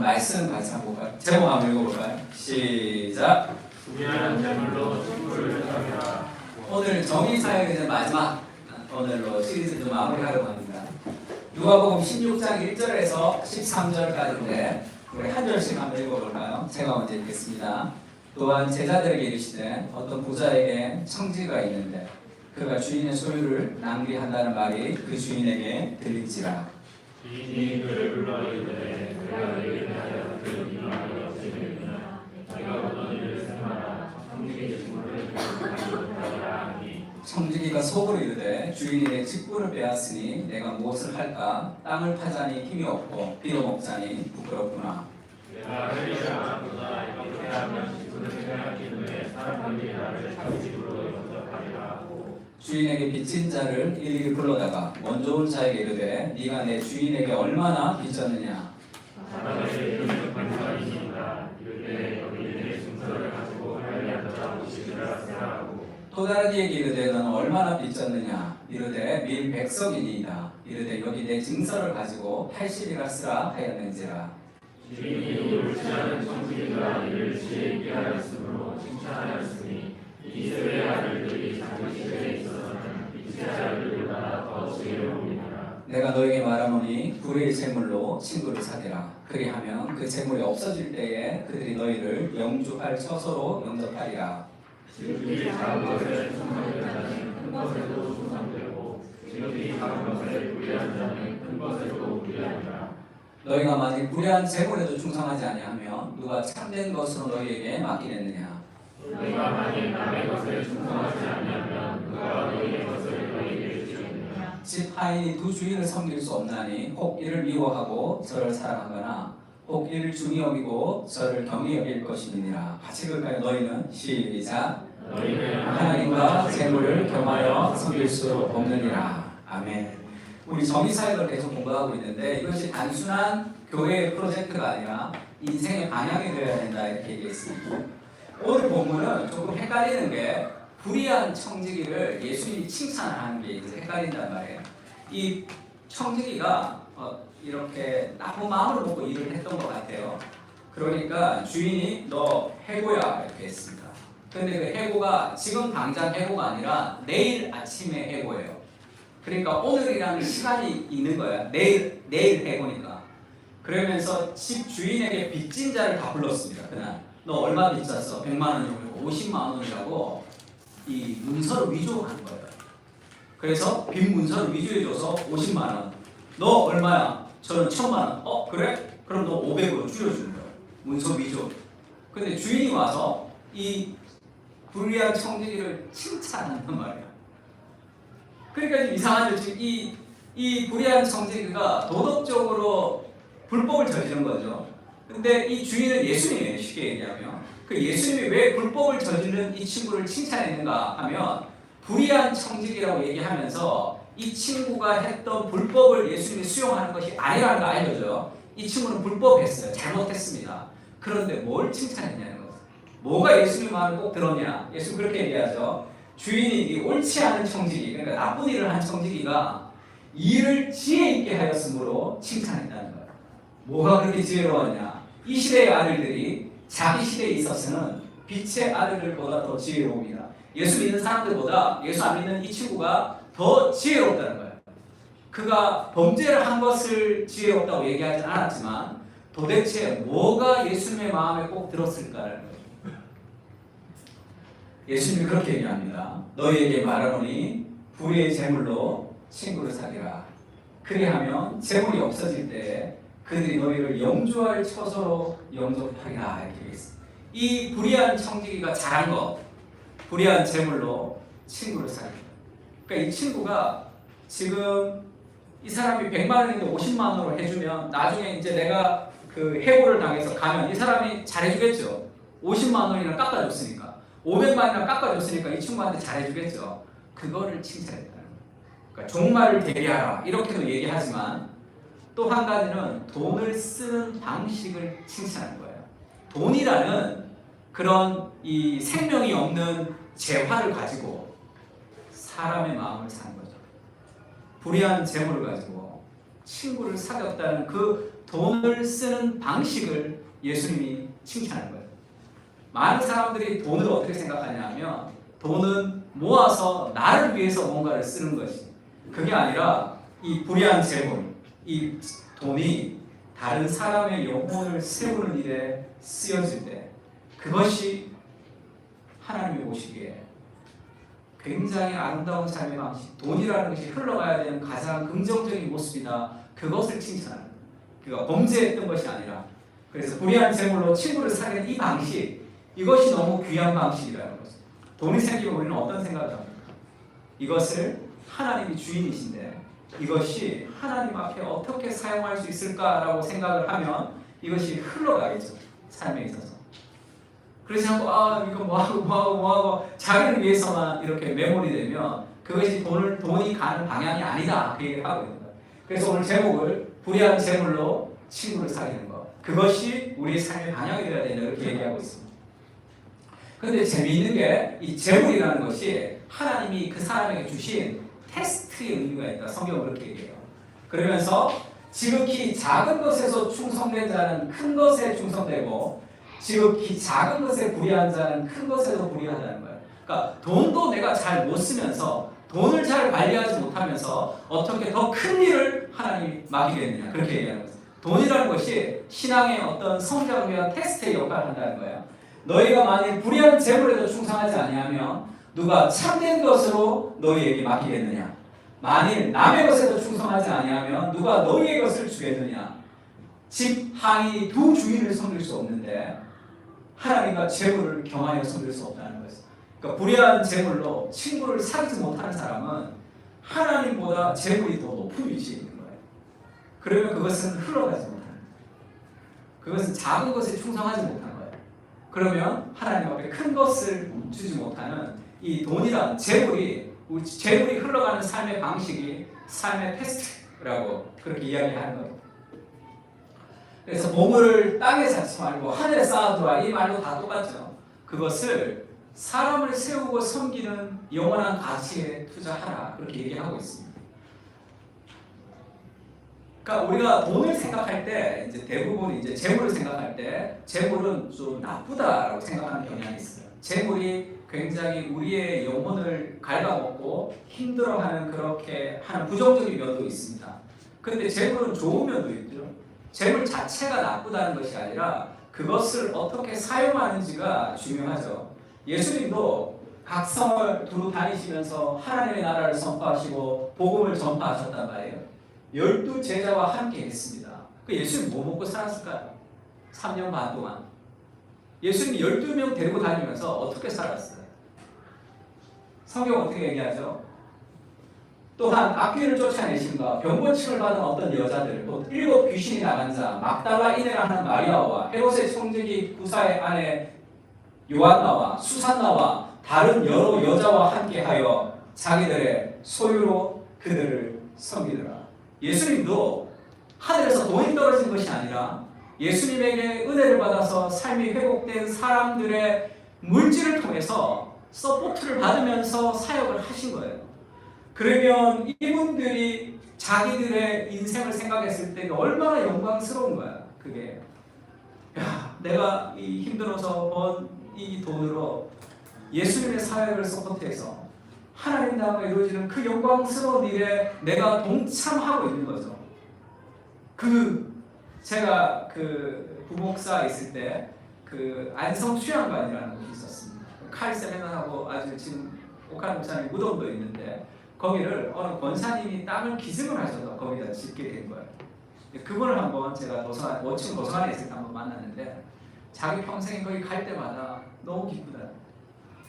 말씀 같이 한번 볼까요? 제목 한번 읽어볼까요? 시작. 불의한 재물로 친구를 사귀라. 오늘 정의사역의 이제 마지막 오늘로 시리즈 좀 마무리하려고 합니다. 누가복음 16장 1절에서 13절까지인데 우리 한 절씩 한번 읽어볼까요? 제가 먼저 읽겠습니다. 또한 제자들에게 이르시되 어떤 부자에게 청지가 있는데 그가 주인의 소유를 낭비한다는 말이 그 주인에게 들릴지라. 주인이 그를 불러 이르되 내가 너에게 하여 그 민망이 없으리라. 내가 어떤 일을 생하라. 청지기 직무를 가져가라 하니 청지기가 속으로 이르되 주인이 내 직분을 빼앗으니 내가 무엇을 할까? 땅을 파자니 힘이 없고 빌어먹자니 부끄럽구나. 내가 하려지 않았구나. 이렇게 하면 직분을 생각하기 후에 사람들이 나를 자기 집으로 영접하리라 하고 주인에게 빚진 자를 일일이 불러다가 먼저 온 자에게 이르되 네가 내 주인에게 얼마나 빚졌느냐. 사람에게 이르는 관사이니이다. 이르되 여기 내 증서를 가지고 하리하더라 오시리라 하고 또 다른 이에게 이르되 너는 얼마나 빚졌느냐. 이르되 밀 100석이니이다. 이르되 여기 내 증서를 가지고 80이라 쓰라 하였는지라. 주인이 옳지 않은 청지기가 이를 지혜 있게 하였으므로 칭찬하였으니 이 세대의 아들들이 자기 시대에 있어서는 빛의 아들들보다 더 지혜로우니라. 내가 너에게 말하노니 불의의 재물로 친구를 사귀라. 그리하면 그 재물이 없어질 때에 그들이 너희를 영주할 처소로 영접하리라. 지극히 작은 것에 충성된 자는 큰 것에도 충성되고 지극히 작은 것에 불의한 자는 큰 것에도 불의하니라. 너희가 만일 불의한 재물에도 충성하지 아니하면 누가 참된 것으로 너희에게 맡기겠느냐. 너희가 만일 남의 것에 충성하지 아니하면 누가 너희의 것을 너희에게 주겠느냐. 집 하인이 두 주인을 섬길 수 없나니 혹 이를 미워하고 저를 사랑하거나 혹 이를 중히 여기고 저를 경히 여길 것임이니라. 같이 읽을까요? 너희는 시작. 너희는 하나님과 재물을 겸하여 섬길 수 없느니라. 아멘. 우리 정의사역을 계속 공부하고 있는데 이것이 단순한 교회의 프로젝트가 아니라 인생의 방향이 되어야 된다 이렇게 얘기했습니다. 오늘 본문은 조금 헷갈리는 게 불의한 청지기를 예수님이 칭찬하는 게 이제 헷갈린단 말이에요. 이 청지기가 이렇게 나쁜 마음을 먹고 일을 했던 것 같아요. 그러니까 주인이 너 해고야 이렇게 했습니다. 근데 그 해고가 지금 당장 해고가 아니라 내일 아침에 해고예요. 그러니까 오늘이라는 시간이 있는 거야. 내일 해고니까. 그러면서 집 주인에게 빚진 자를 다 불렀습니다. 그날 너 얼마 빚졌어? 100만 원이고 50만 원이라고 이 문서를 위조한 거예요. 그래서 빚 문서를 위조해줘서 50만 원. 너 얼마야? 저는 1000만 원. 그래? 그럼 너 500으로 줄여주는 거예요. 문서 위조. 근데 주인이 와서 이 불의한 청지기를 칭찬한단 말이야. 그러니까 좀 이상하죠. 지금 이 불의한 청지기가 도덕적으로 불법을 저지른 거죠. 근데 이 주인은 예수님이에요. 쉽게 얘기하면. 그 예수님이 왜 불법을 저지른 이 친구를 칭찬했는가 하면 불의한 청지기라고 얘기하면서 이 친구가 했던 불법을 예수님이 수용하는 것이 아니라는 걸 알려줘요. 이 친구는 불법했어요. 잘못했습니다. 그런데 뭘 칭찬했냐는 거죠. 뭐가 예수님 말을 꼭 들었냐. 예수님 그렇게 얘기하죠. 주인이 옳지 않은 청지기, 그러니까 나쁜 일을 한 청지기가 일을 지혜 있게 하였으므로 칭찬했다는 거예요. 뭐가 그렇게 지혜로웠냐? 이 시대의 아들들이 자기 시대에 있어서는 빛의 아들들보다 더 지혜로웁니다. 예수 믿는 사람들보다 예수 안 믿는 이 친구가 더 지혜롭다는 거예요. 그가 범죄를 한 것을 지혜롭다고 얘기하지 않았지만 도대체 뭐가 예수님의 마음에 꼭 들었을까라는 거예요. 예수님이 그렇게 얘기합니다. 너희에게 말하노니 불의의 재물로 친구를 사귀라. 그리하면 재물이 없어질 때 그들이 너희를 영주할 처소로 영접하리라 이렇게 얘기했습니다. 이 불의한 청지기가 잘한 것, 불의한 재물로 친구를 사귀라. 그러니까 이 친구가 지금 이 사람이 100만 원인데 50만 원으로 해주면 나중에 이제 내가 그 해고를 당해서 가면 이 사람이 잘해주겠죠. 50만 원이나 깎아줬으니까. 500만 원이나 깎아줬으니까 이 친구한테 잘해주겠죠. 그거를 칭찬했다는 거예요. 그러니까 종말을 대비하라 이렇게도 얘기하지만 또 한 가지는 돈을 쓰는 방식을 칭찬하는 거예요. 돈이라는 그런 이 생명이 없는 재화를 가지고 사람의 마음을 사는 거죠. 불의한 재물을 가지고 친구를 사귀었다는 그 돈을 쓰는 방식을 예수님이 칭찬하는 거예요. 많은 사람들이 돈을 어떻게 생각하냐면 돈은 모아서 나를 위해서 뭔가를 쓰는 것이, 그게 아니라 이 불의한 재물, 이 돈이 다른 사람의 영혼을 세우는 일에 쓰여질 때 그것이 하나님이 보시기에 굉장히 아름다운 삶의 방식, 돈이라는 것이 흘러가야 되는 가장 긍정적인 모습이다, 그것을 칭찬하는 거예요. 그러니까 범죄했던 것이 아니라, 그래서 불의한 재물로 친구를 사귀는 이 방식, 이것이 너무 귀한 방식이라는 거죠. 돈이 생기면 우리는 어떤 생각을 합니까? 이것을 하나님이 주인이신데 이것이 하나님 앞에 어떻게 사용할 수 있을까라고 생각을 하면 이것이 흘러가겠죠, 삶에 있어서. 그렇지 않고 이거 뭐하고 자기를 위해서만 이렇게 매몰이 되면 그것이 돈이 가는 방향이 아니다, 그 얘기를 하고 있는 거예요. 그래서 오늘 제목을 불의한 재물로 친구를 사귀는 것, 그것이 우리의 삶의 방향이 되어야 된다, 이렇게 얘기하고 있습니다. 그런데 재미있는 게 이 재물이라는 것이 하나님이 그 사람에게 주신 테스트의 의미가 있다, 성경은 그렇게 얘기해요. 그러면서 지극히 작은 것에서 충성된 자는 큰 것에 충성되고 지극히 작은 것에 불의한 자는 큰 것에도 불의하다는 거예요. 그러니까 돈도 내가 잘 못 쓰면서, 돈을 잘 관리하지 못하면서 어떻게 더 큰 일을 하나님이 맡기겠느냐, 그렇게 얘기하는 거예요. 돈이라는 것이 신앙의 어떤 성장을 위한 테스트의 역할을 한다는 거예요. 너희가 만일 불의한 재물에도 충성하지 아니하면 누가 참된 것으로 너희에게 맡기겠느냐? 만일 남의 것에도 충성하지 아니하면 누가 너희의 것을 주겠느냐? 집, 항이 두 주인을 섬길 수 없는데 하나님과 재물을 경하여 섬길 수 없다는 거예요. 그러니까 불의한 재물로 친구를 사귀지 못하는 사람은 하나님보다 재물이 더 높은 위치에 있는 거예요. 그러면 그것은 흘러가지 못하는 거예요. 그것은 작은 것에 충성하지 못하는 거예요. 그러면 하나님 앞에 큰 것을 주지 못하는 이 돈이란 재물이 흘러가는 삶의 방식이 삶의 테스트라고 그렇게 이야기하는 거예요. 그래서 보물을 땅에 쌓지 말고 하늘에 쌓아두라, 이 말도 다 똑같죠. 그것을 사람을 세우고 섬기는 영원한 가치에 투자하라, 그렇게 얘기하고 있습니다. 그러니까 우리가 돈을 생각할 때 이제 대부분 이제 재물을 생각할 때 재물은 좀 나쁘다라고 생각하는 경향이 있어요. 재물이 굉장히 우리의 영혼을 갉아먹고 힘들어하는, 그렇게 하는 부정적인 면도 있습니다. 그런데 재물은 좋은 면도 있죠. 재물 자체가 나쁘다는 것이 아니라 그것을 어떻게 사용하는지가 중요하죠. 예수님도 각 성을 두루 다니시면서 하나님의 나라를 선포하시고 복음을 전파하셨단 말이에요. 12 제자와 함께 했습니다. 그 예수님 뭐 먹고 살았을까요? 3년 반 동안. 예수님이 12명 데리고 다니면서 어떻게 살았어요? 성경 어떻게 얘기하죠? 또한 악귀를 쫓아내신가, 병고침을 받은 어떤 여자들, 또 7 귀신이 나간 자, 막달라이네라 하는 마리아와 헤롯의 총재기 구사의 아내 요한나와 수산나와 다른 여러 여자와 함께하여 자기들의 소유로 그들을 섬기더라. 예수님도 하늘에서 돈이 떨어진 것이 아니라 예수님에게 은혜를 받아서 삶이 회복된 사람들의 물질을 통해서 서포트를 받으면서 사역을 하신 거예요. 그러면 이분들이 자기들의 인생을 생각했을 때 얼마나 영광스러운 거야. 그게 내가 이 힘들어서 번 이 돈으로 예수님의 사역을 서포트해서 하나님 나라가 이루어지는 그 영광스러운 일에 내가 동참하고 있는 거죠. 제가 부목사 있을 때 안성 수양관이라는 곳이 있었습니다. 칼 세미나하고 아주 지금 옥한 목사님 무덤도 있는데 거기를 어느 권사님이 땅을 기증을 하셔서 거기다 짓게 된 거예요. 그분을 한번 제가 원층 도서관에 있을 때 한번 만났는데 자기 평생에 거기 갈 때마다 너무 기쁘다.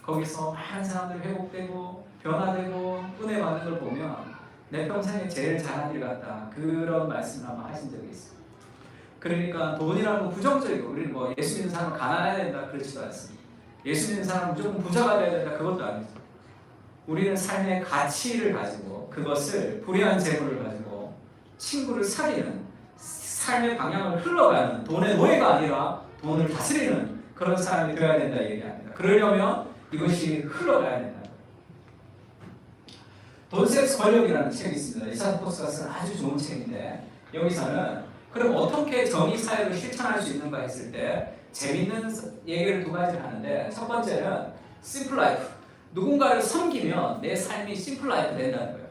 거기서 많은 사람들이 회복되고 변화되고 은혜 받는 걸 보면 내 평생에 제일 잘한 일 같다, 그런 말씀을 한번 하신 적이 있어요. 그러니까 돈이라는 거 부정적이고, 우리는 뭐 예수 믿는 사람은 가난해야 된다 그렇지도 않습니다. 예수 믿는 사람은 무조건 부자가 돼야 된다, 그것도 아니죠. 우리는 삶의 가치를 가지고 그것을 불의한 재물을 가지고 친구를 사귀는, 삶의 방향을 흘러가는, 돈의 노예가 아니라 돈을 다스리는 그런 사람이 되어야 된다 얘기합니다. 그러려면 이것이 흘러가야 된다. 돈, 섹스, 권력이라는 책이 있습니다. 리차드 포스가 쓴 아주 좋은 책인데 여기서는 그럼 어떻게 정의 사역을 실천할 수 있는가 했을 때 재밌는 얘기를 두 가지를 하는데, 첫 번째는 심플 라이프. 누군가를 섬기면 내 삶이 심플 라이프 된다는 거예요.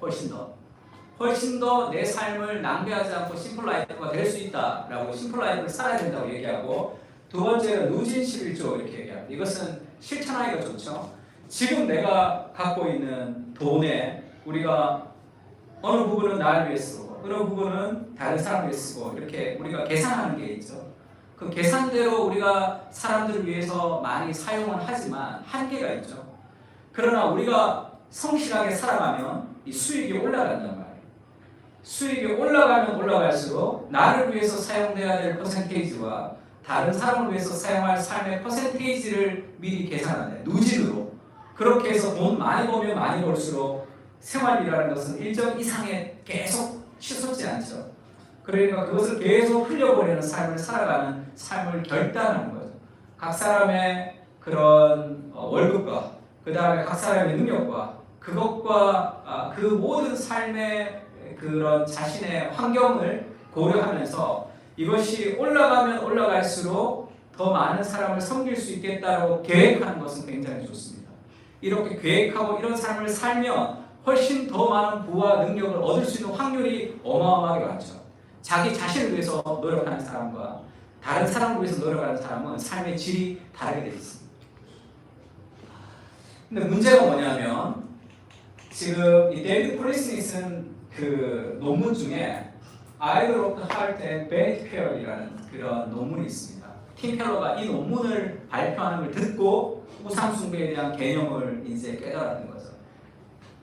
훨씬 더 내 삶을 낭비하지 않고 심플 라이프가 될 수 있다라고, 심플 라이프를 살아야 된다고 얘기하고, 두 번째는 누진 11조 이렇게 얘기합니다. 이것은 실천하기가 좋죠. 지금 내가 갖고 있는 돈에 우리가 어느 부분은 나를 위해 쓰고 어느 부분은 다른 사람을 위해 쓰고 이렇게 우리가 계산하는 게 있죠. 그 계산대로 우리가 사람들을 위해서 많이 사용은 하지만 한계가 있죠. 그러나 우리가 성실하게 살아가면 이 수익이 올라간단 말이에요. 수익이 올라가면 올라갈수록 나를 위해서 사용돼야 될 퍼센테이지와 다른 사람을 위해서 사용할 삶의 퍼센테이지를 미리 계산하는 누진으로, 그렇게 해서 돈 많이 벌면 많이 벌수록 생활비라는 것은 일정 이상의 계속 치솟지 않죠. 그러니까 그것을 계속 흘려보내는 삶을 살아가는 삶을 결단하는 거죠. 각 사람의 그런 월급과 그 다음에 각 사람의 능력과 그것과 그 모든 삶의 그런 자신의 환경을 고려하면서 이것이 올라가면 올라갈수록 더 많은 사람을 섬길 수 있겠다고 계획하는 것은 굉장히 좋습니다. 이렇게 계획하고 이런 삶을 살면 훨씬 더 많은 부와 능력을 얻을 수 있는 확률이 어마어마하게 많죠. 자기 자신을 위해서 노력하는 사람과 다른 사람을 위해서 노력하는 사람은 삶의 질이 다르게 되어 있습니다. 근데 문제가 뭐냐면 지금 이 데이비드 폴리슨이 쓴 그 논문 중에 Idol of the Heart and Vanity Fair이라는 그런 논문이 있습니다. 팀 켈러가 이 논문을 발표하는 걸 듣고 우상 숭배에 대한 개념을 이제 깨달았던 거죠.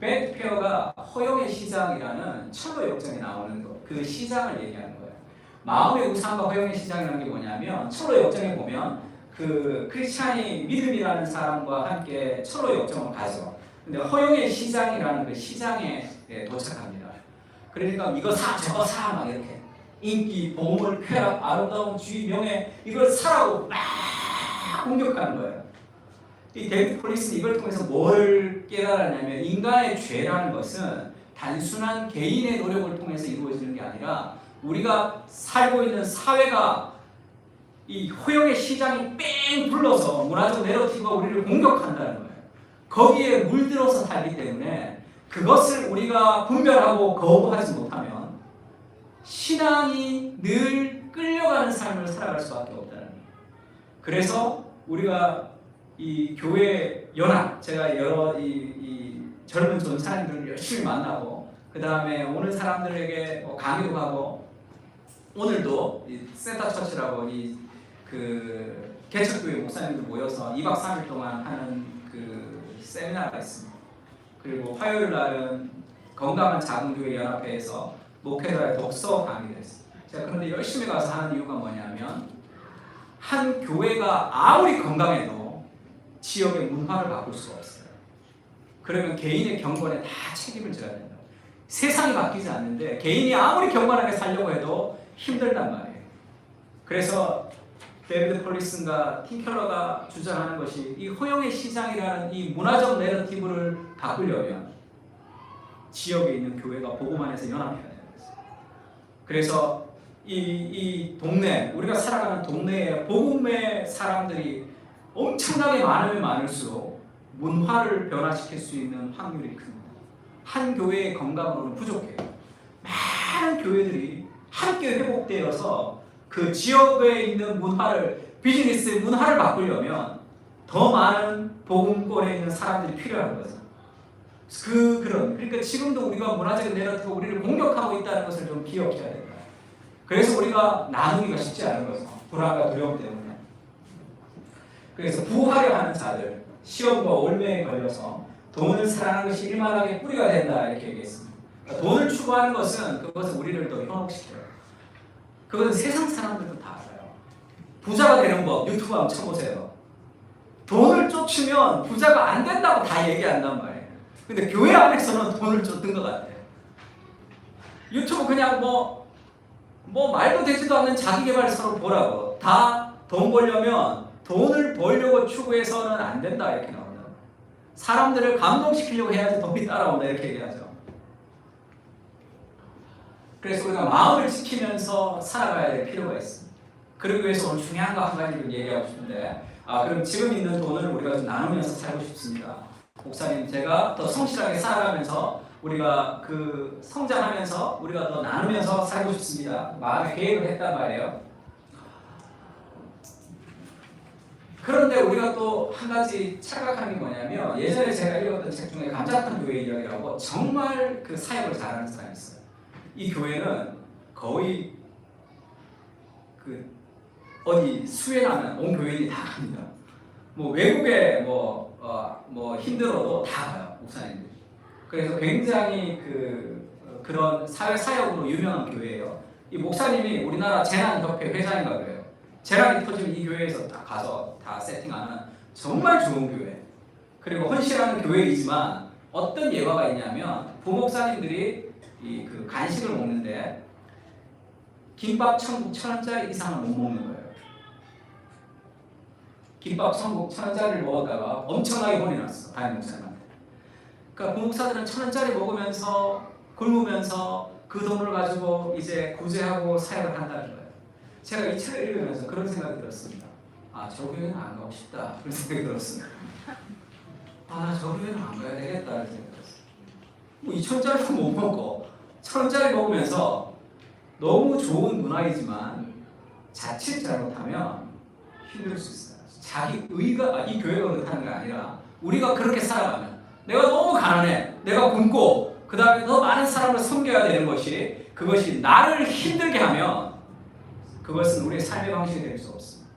밴티 페어가 허영의 시장이라는 철로 역정에 나오는 거, 그 시장을 얘기하는 거예요. 마음의 우상과 허영의 시장이라는 게 뭐냐면, 철로 역정에 보면 그 크리스찬이 믿음이라는 사람과 함께 철로 역정을 가죠. 근데 허영의 시장이라는 그 시장에 도착합니다. 그러니까 이거 사 저거 사 막 이렇게 인기, 보물, 쾌락, 아름다움, 주의, 명예 이걸 사라고 막 공격하는 거예요. 이 데이비드 폴리슨이 이걸 통해서 뭘 깨달았냐면, 인간의 죄라는 것은 단순한 개인의 노력을 통해서 이루어지는 게 아니라 우리가 살고 있는 사회가 이 허영의 시장이 뺑 불러서 문화적 내러티브가 우리를 공격한다는 거예요. 거기에 물들어서 살기 때문에 그것을 우리가 분별하고 거부하지 못하면 신앙이 늘 끌려가는 삶을 살아갈 수밖에 없다는 거예요. 그래서 우리가 이 교회 연합, 제가 여러 이 젊은 전사님들을 열심히 만나고 그 다음에 오는 사람들에게 강의도 하고, 오늘도 이 센터처치라고 그 개척교회 목사님들 모여서 2박 3일 동안 하는 그 세미나가 있습니다. 그리고 화요일 날은 건강한 작은 교회 연합회에서 목회자의 독서 강의를 했어요. 제가 그런데 열심히 가서 하는 이유가 뭐냐면, 한 교회가 아무리 건강해도 지역의 문화를 바꿀 수가 없어요. 그러면 개인의 경건에 다 책임을 져야 된다. 세상이 바뀌지 않는데 개인이 아무리 경건하게 살려고 해도 힘들단 말이에요. 그래서 데이비드 폴리슨과 팀 켈러가 주장하는 것이, 이 허영의 시장이라는 이 문화적 내러티브를 바꾸려면 지역에 있는 교회가 복음 안에서 연합해야 되는 거죠. 그래서 이 동네, 우리가 살아가는 동네에 복음의 사람들이 엄청나게 많으면 많을수록 문화를 변화시킬 수 있는 확률이 큽니다. 한 교회의 건강으로는 부족해요. 많은 교회들이 함께 회복되어서 그 지역에 있는 문화를, 비즈니스의 문화를 바꾸려면 더 많은 복음권에 있는 사람들이 필요한 거죠. 그러니까 지금도 우리가 문화적 내러티브가 우리를 공격하고 있다는 것을 좀 기억해야 된다. 그래서 우리가 나누기가 쉽지 않은 거죠. 불안과 두려움 때문에. 그래서 부하려 하는 자들, 시험과 올매에 걸려서 돈을 사랑하는 것이 일만하게 뿌리가 된다 이렇게 얘기했습니다. 그러니까 돈을 추구하는 것은 그것은 우리를 더 현혹시켜요. 그것은 세상 사람들도 다 알아요. 부자가 되는 법 유튜브 한번 쳐보세요. 돈을 쫓으면 부자가 안 된다고 다 얘기한단 말이에요. 근데 교회 안에서는 돈을 쫓는 것 같아요. 유튜브 그냥 뭐 말도 되지도 않는 자기개발서로 보라고. 다 돈 벌려면 돈을 벌려고 추구해서는 안 된다 이렇게 나온다. 사람들을 감동시키려고 해야지 돈이 따라온다 이렇게 얘기하죠. 그래서 우리가 마음을 지키면서 살아가야 될 필요가 있습니다. 그러기 위해서 오늘 중요한 거 한 가지를 얘기하고 싶은데, 그럼 지금 있는 돈을 우리가 좀 나누면서 살고 싶습니다. 목사님, 제가 더 성실하게 살아가면서 우리가 그 성장하면서 우리가 더 나누면서 살고 싶습니다. 마음의 계획을 했단 말이에요. 그런데 우리가 또 한 가지 착각하는 게 뭐냐면, 예전에 제가 읽었던 책 중에 감자탕 교회 이야기라고 정말 그 사역을 잘하는 사람이 있어요. 이 교회는 거의 그 어디 수행하면 온 교인이 다 갑니다. 뭐 외국에 뭐 힘들어도 다 가요, 목사님들. 그래서 굉장히 그런 사회 사역으로 유명한 교회예요. 이 목사님이 우리나라 재난협회 회장인가 그래요. 재난이 터지면 이 교회에서 다 가서 다 세팅하는 정말 좋은 교회. 그리고 헌신하는 교회이지만 어떤 예화가 있냐면, 부목사님들이 그 간식을 먹는데 김밥 천국 1,000원짜리 이상은 못 먹는 거예요. 김밥 천국 1,000원짜리를 먹었다가 엄청나게 혼이 났어, 담임 목사님한테. 그러니까 부목사들은 1,000원짜리 먹으면서 굶으면서 그 돈을 가지고 이제 구제하고 사역을 한다는 거예요. 제가 이 책을 읽으면서 그런 생각이 들었습니다. 저 교회는 안 가고 싶다, 그런 생각이 들었습니다. 저 교회는 안 가야 되겠다는 생각이 들었어요. 뭐 2,000원짜리도 못 먹고 1,000원짜리 먹으면서 너무 좋은 문화이지만 자칫 잘못하면 힘들 수 있어요. 자기 의가, 이 교회가 그렇다는 게 아니라 우리가 그렇게 살아가면, 내가 너무 가난해, 내가 굶고 그 다음에 더 많은 사람을 섬겨야 되는 것이, 그것이 나를 힘들게 하면 그것은 우리의 삶의 방식이 될 수 없습니다.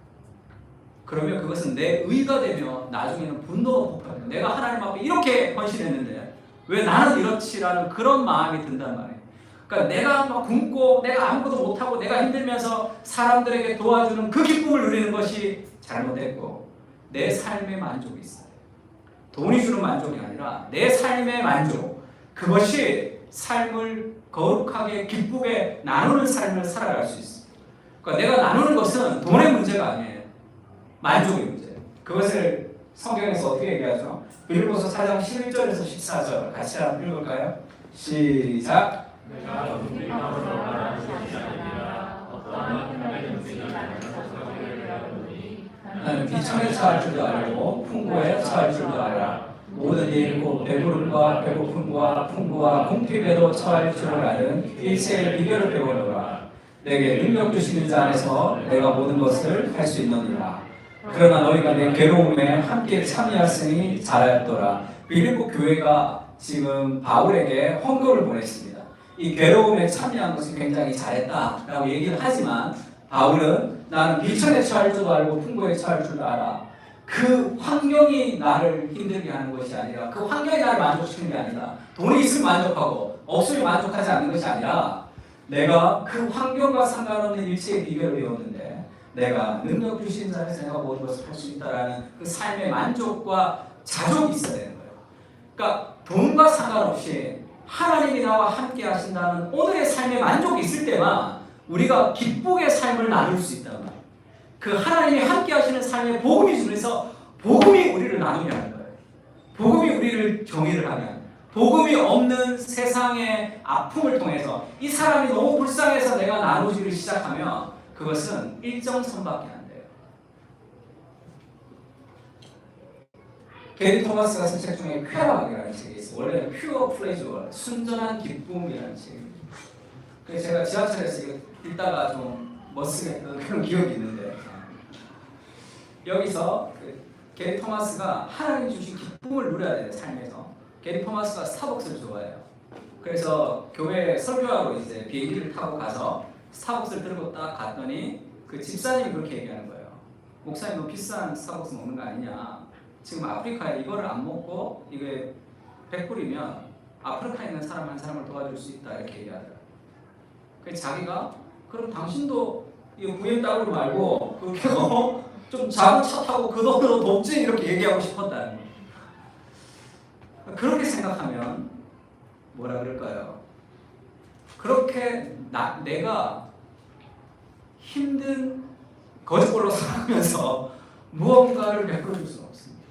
그러면 그것은 내 의가 되면 나중에는 분노가 폭발해요. 내가 하나님 앞에 이렇게 헌신했는데 왜 나는 이렇지라는 그런 마음이 든단 말이에요. 그러니까 내가 막 굶고 내가 아무것도 못하고 내가 힘들면서 사람들에게 도와주는 그 기쁨을 누리는 것이 잘못됐고, 내 삶의 만족이 있어요. 돈이 주는 만족이 아니라 내 삶의 만족, 그것이 삶을 거룩하게 기쁘게 나누는 삶을 살아갈 수 있어요. 그러니까 내가 나누는 것은 돈의 문제가 아니에요. 만족의 문제예요. 그것을 성경에서 어떻게 얘기하죠? 빌립보서 4장 11절에서 14절 같이 한번 읽을까요? 시작. 내가 눈빛 마음으로 말하는 것이 아니라 어떠한 힘의 눈빛이 나는 비천에 처할 줄도 알고 풍부에 처할 줄도 알아. 모든 일 곧 배부름과 배고픔과 풍부와 궁핍에도 처할 줄을 아는 일체의 비결을 배우노라. 내게 능력 주시는 자 안에서 내가 모든 것을 할 수 있느니라. 그러나 너희가 내 괴로움에 함께 참여했으니 잘하였더라. 빌립보 교회가 지금 바울에게 헌금을 보냈습니다. 이 괴로움에 참여한 것은 굉장히 잘했다라고 얘기를 하지만, 바울은 나는 비천에 처할 줄도 알고 풍부에 처할 줄도 알아. 그 환경이 나를 힘들게 하는 것이 아니라, 그 환경이 나를 만족시키는 게 아니라, 돈이 있으면 만족하고 없으면 만족하지 않는 것이 아니라, 내가 그 환경과 상관없는 일체의 비결을 배웠는데 내가 능력 주신 자에서 내가 모든 것을 할 수 있다라는 그 삶의 만족과 자족이 있어야 되는 거예요. 그러니까 돈과 상관없이 하나님이 나와 함께 하신다는 오늘의 삶의 만족이 있을 때만 우리가 기쁘게 삶을 나눌 수 있단 말이에요. 그 하나님이 함께 하시는 삶의 복음이 주면서 복음이 우리를 나누게 하는 거예요. 복음이 우리를 정의를 하게 하는 거예요. 복음이 없는 세상의 아픔을 통해서 이 사람이 너무 불쌍해서 내가 나누기를 시작하면 그것은 일정 선밖에 안 돼요. 게리 토마스가 쓴 책 중에 쾌락이라는 책이 있어요. 원래는 퓨어 플레이저, 순전한 기쁨이라는 책입니다. 그래서 제가 지하철에서 이거 읽다가 좀 멋쓰겠던 그런 기억이 있는데, 여기서 게리 토마스가 하나님 주신 기쁨을 누려야 돼요, 삶에서. 게리 토마스가 스타벅스를 좋아해요. 그래서 교회 설교하러 이제 비행기를 타고 가서 스타벅스를 들고 딱 갔더니 그 집사님이 그렇게 얘기하는 거예요. 목사님, 너 비싼 스타벅스 먹는 거 아니냐? 지금 아프리카에 이거를 안 먹고 이게 100불이면 아프리카에 있는 사람 한 사람을 도와줄 수 있다, 이렇게 얘기하더라고요. 그래서 자기가 그럼 당신도 이거 BMW 말고 그렇게 좀 작은 차 타고 그 돈으로 돕지, 이렇게 얘기하고 싶었다는 거예요. 그렇게 생각하면 뭐라 그럴까요? 그렇게 내가 힘든 거짓말로 살아가면서 무언가를 베풀어 줄 수는 없습니다.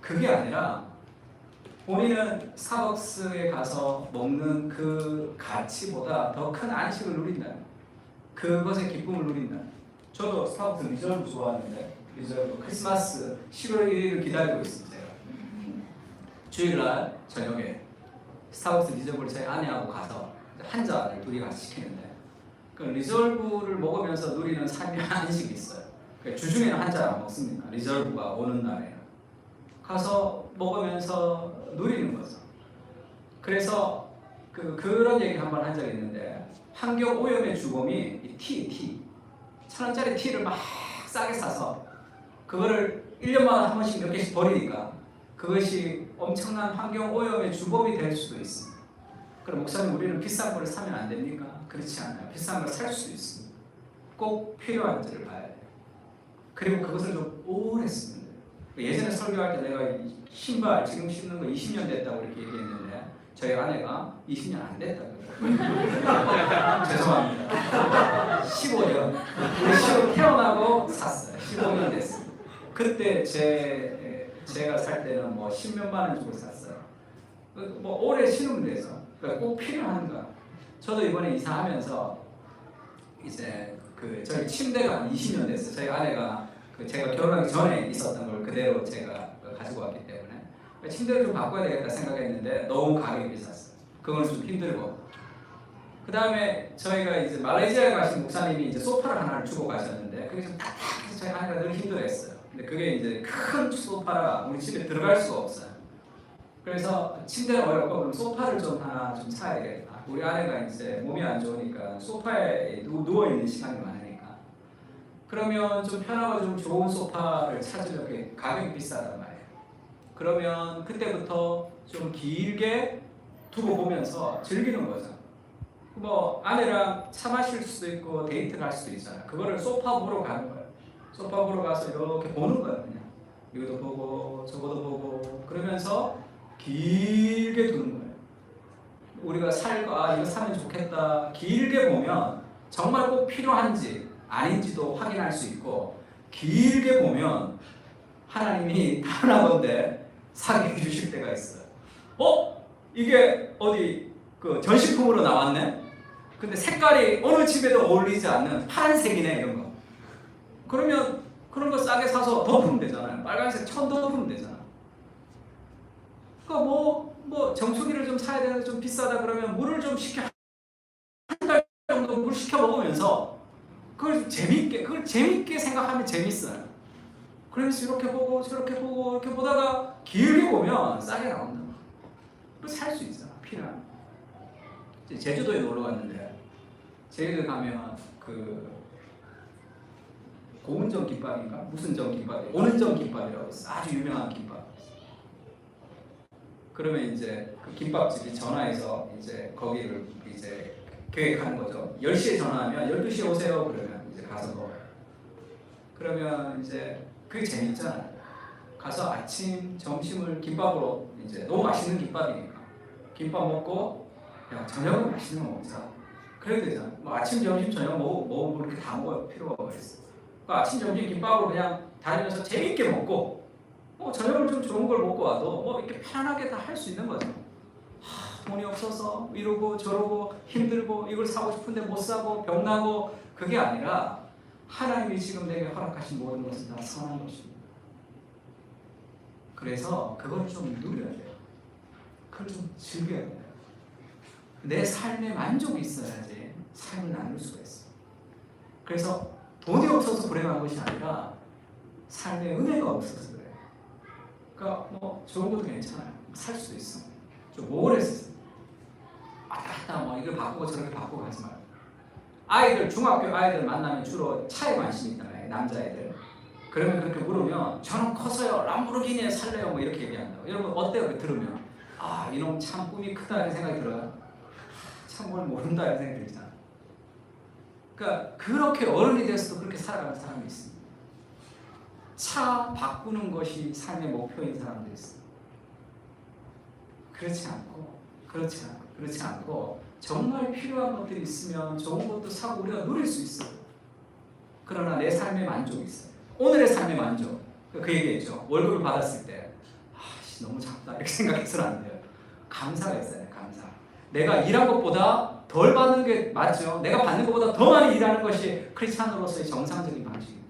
그게 아니라 본인은 스타벅스에 가서 먹는 그 가치보다 더 큰 안식을 누린다. 그것의 기쁨을 누린다. 저도 스타벅스 리저브 좋아하는데 리저브 크리스마스 11월 1일을 기다리고 있습니다. 주일날 저녁에 스타벅스 리저브를 저희 아내하고 가서 한 잔을 둘이 같이 시키는데 그 리저브를 먹으면서 누리는 삶의 안식이 있어요. 주중에는 한 잔 안 먹습니다. 리저브가 오는 날에 가서 먹으면서 누리는 거죠. 그래서 그런 얘기 한번 한 적이 있는데 환경 오염의 주범이 이 티 1,000원짜리 티를 막 싸게 사서 그거를 1년마다 한 번씩 몇 개씩 버리니까 그것이 엄청난 환경 오염의 주범이 될 수도 있습니다. 그럼 목사님 우리는 비싼 거를 사면 안 됩니까? 그렇지 않아요. 비싼 걸 살 수도 있습니다. 꼭 필요한지를 봐야 돼요. 그리고 그것을 좀 오래 쓰면 돼요. 예전에 설교할 때 내가 신발 지금 신는 거 20년 됐다고 이렇게 얘기했는데 저희 아내가 20년 안 됐다고 죄송합니다. 15년 우리 태어나고 샀어요. 15년 됐어요. 그때 제가 살 때는 뭐 10몇만 원 주고 샀어요. 뭐 오래 신으면 돼서 그러니까 꼭 필요한가. 저도 이번에 이사하면서 이제 저희 침대가 한 20년 됐어요. 저희 아내가 제가 결혼하기 전에 있었던 걸 그대로 제가 가지고 왔기 때문에 침대를 좀 바꿔야 되겠다 생각했는데 너무 가격이 비쌌어요. 그건 좀 힘들고. 그 다음에 저희가 이제 말레이시아에 가신 목사님이 이제 소파를 하나를 주고 가셨는데 그게 좀 딱딱해서 저희 아내가 늘 힘들어했어요. 근데 그게 이제 큰 소파라 우리 집에 들어갈 수가 없어요. 그래서 침대는 어렵고 그럼 소파를 좀 하나 좀 사야 되겠다. 우리 아내가 이제 몸이 안 좋으니까 소파에 누워 있는 시간이 많으니까. 그러면 좀 편하고 좀 좋은 소파를 찾으려면 가격이 비싸단 말이에요. 그러면 그때부터 좀 길게 두고 보면서 즐기는 거죠. 뭐 아내랑 차 마실 수도 있고 데이트 갈 수도 있잖아요. 그거를 소파 보러 가는 거예요. 소파 보러 가서 이렇게 보는 거예요. 그냥 이것도 보고 저것도 보고 그러면서 길게 두는 거예요. 우리가 이거 사면 좋겠다 길게 보면 정말 꼭 필요한지 아닌지도 확인할 수 있고 길게 보면 하나님이 다운하건대 사게 해주실 때가 있어요. 이게 어디 전시품으로 나왔네? 근데 색깔이 어느 집에도 어울리지 않는 파란색이네 이런 거. 그러면 그런 거 싸게 사서 덮으면 되잖아요. 빨간색 천 덮으면 되잖아. 그러니까 뭐 정수기를 좀 사야 되는데 좀 비싸다 그러면 물을 좀 한 달 정도 물 시켜 먹으면서 그걸 재밌게 생각하면 재밌어요. 그래서 이렇게 보고 저렇게 보고 이렇게 보다가 길게 보면 싸게 나온다. 그걸 살 수 있어. 필요한. 제주도에 놀러 갔는데 제주도 가면 고운정 김밥인가 무슨 정 김밥이 오는정 김밥이라고 있어. 아주 유명한 김밥. 그러면 이제 그 김밥집이 전화해서 이제 거기를 이제 계획하는 거죠. 10시에 전화하면 12시에 오세요. 그러면 이제 가서 먹어요. 그러면 이제 그게 재밌잖아요. 가서 아침, 점심을 김밥으로 이제 너무 맛있는 김밥이니까 김밥 먹고 야 저녁은 맛있는 거 먹자. 그래야 되잖아. 뭐 아침, 점심, 저녁 먹으면 그렇게 다 먹을 필요가 없어. 그러니까 아침, 점심 김밥으로 그냥 다니면서 재밌게 먹고 저녁을 좀 좋은 걸 먹고 와도 이렇게 편하게 다 할 수 있는 거죠. 돈이 없어서 이러고 저러고 힘들고 이걸 사고 싶은데 못 사고 병나고 그게 아니라 하나님이 지금 내게 허락하신 모든 것은 다 선한 것입니다. 그래서 그걸 좀 누려야 돼요. 그걸 좀 즐겨야 돼요. 내 삶에 만족이 있어야지 삶을 나눌 수가 있어. 그래서 돈이 없어서 불행한 것이 아니라 삶에 은혜가 없어서 그래요. 그러니까 좋은 것도 괜찮아요. 살 수도 있어. 좀 오래 쓰세요. 왔다 이걸 바꾸고 저렇게 바꾸고 하지 말고. 중학교 아이들 만나면 주로 차에 관심이 있잖아요. 남자애들. 그러면 그렇게 물으면 저는 커서요 람보르기니에 살래요 이렇게 얘기한다고. 여러분 어때요? 들으면 이놈 참 꿈이 크다 이런 생각이 들어요. 참 뭘 모른다 이런 생각이 들잖아. 그러니까 그렇게 어른이 돼서도 그렇게 살아가는 사람이 있습니다. 차 바꾸는 것이 삶의 목표인 사람도 있어요. 그렇지 않고 정말 필요한 것들이 있으면 좋은 것도 사고 우리가 누릴 수 있어요. 그러나 내 삶의 만족이 있어요. 오늘의 삶의 만족. 그 얘기했죠. 월급을 받았을 때 너무 작다 이렇게 생각해서는 안 돼요. 감사가 있어요. 감사. 내가 일한 것보다 덜 받는 게 맞죠. 내가 받는 것보다 더 많이 일하는 것이 크리스찬으로서의 정상적인 방식입니다.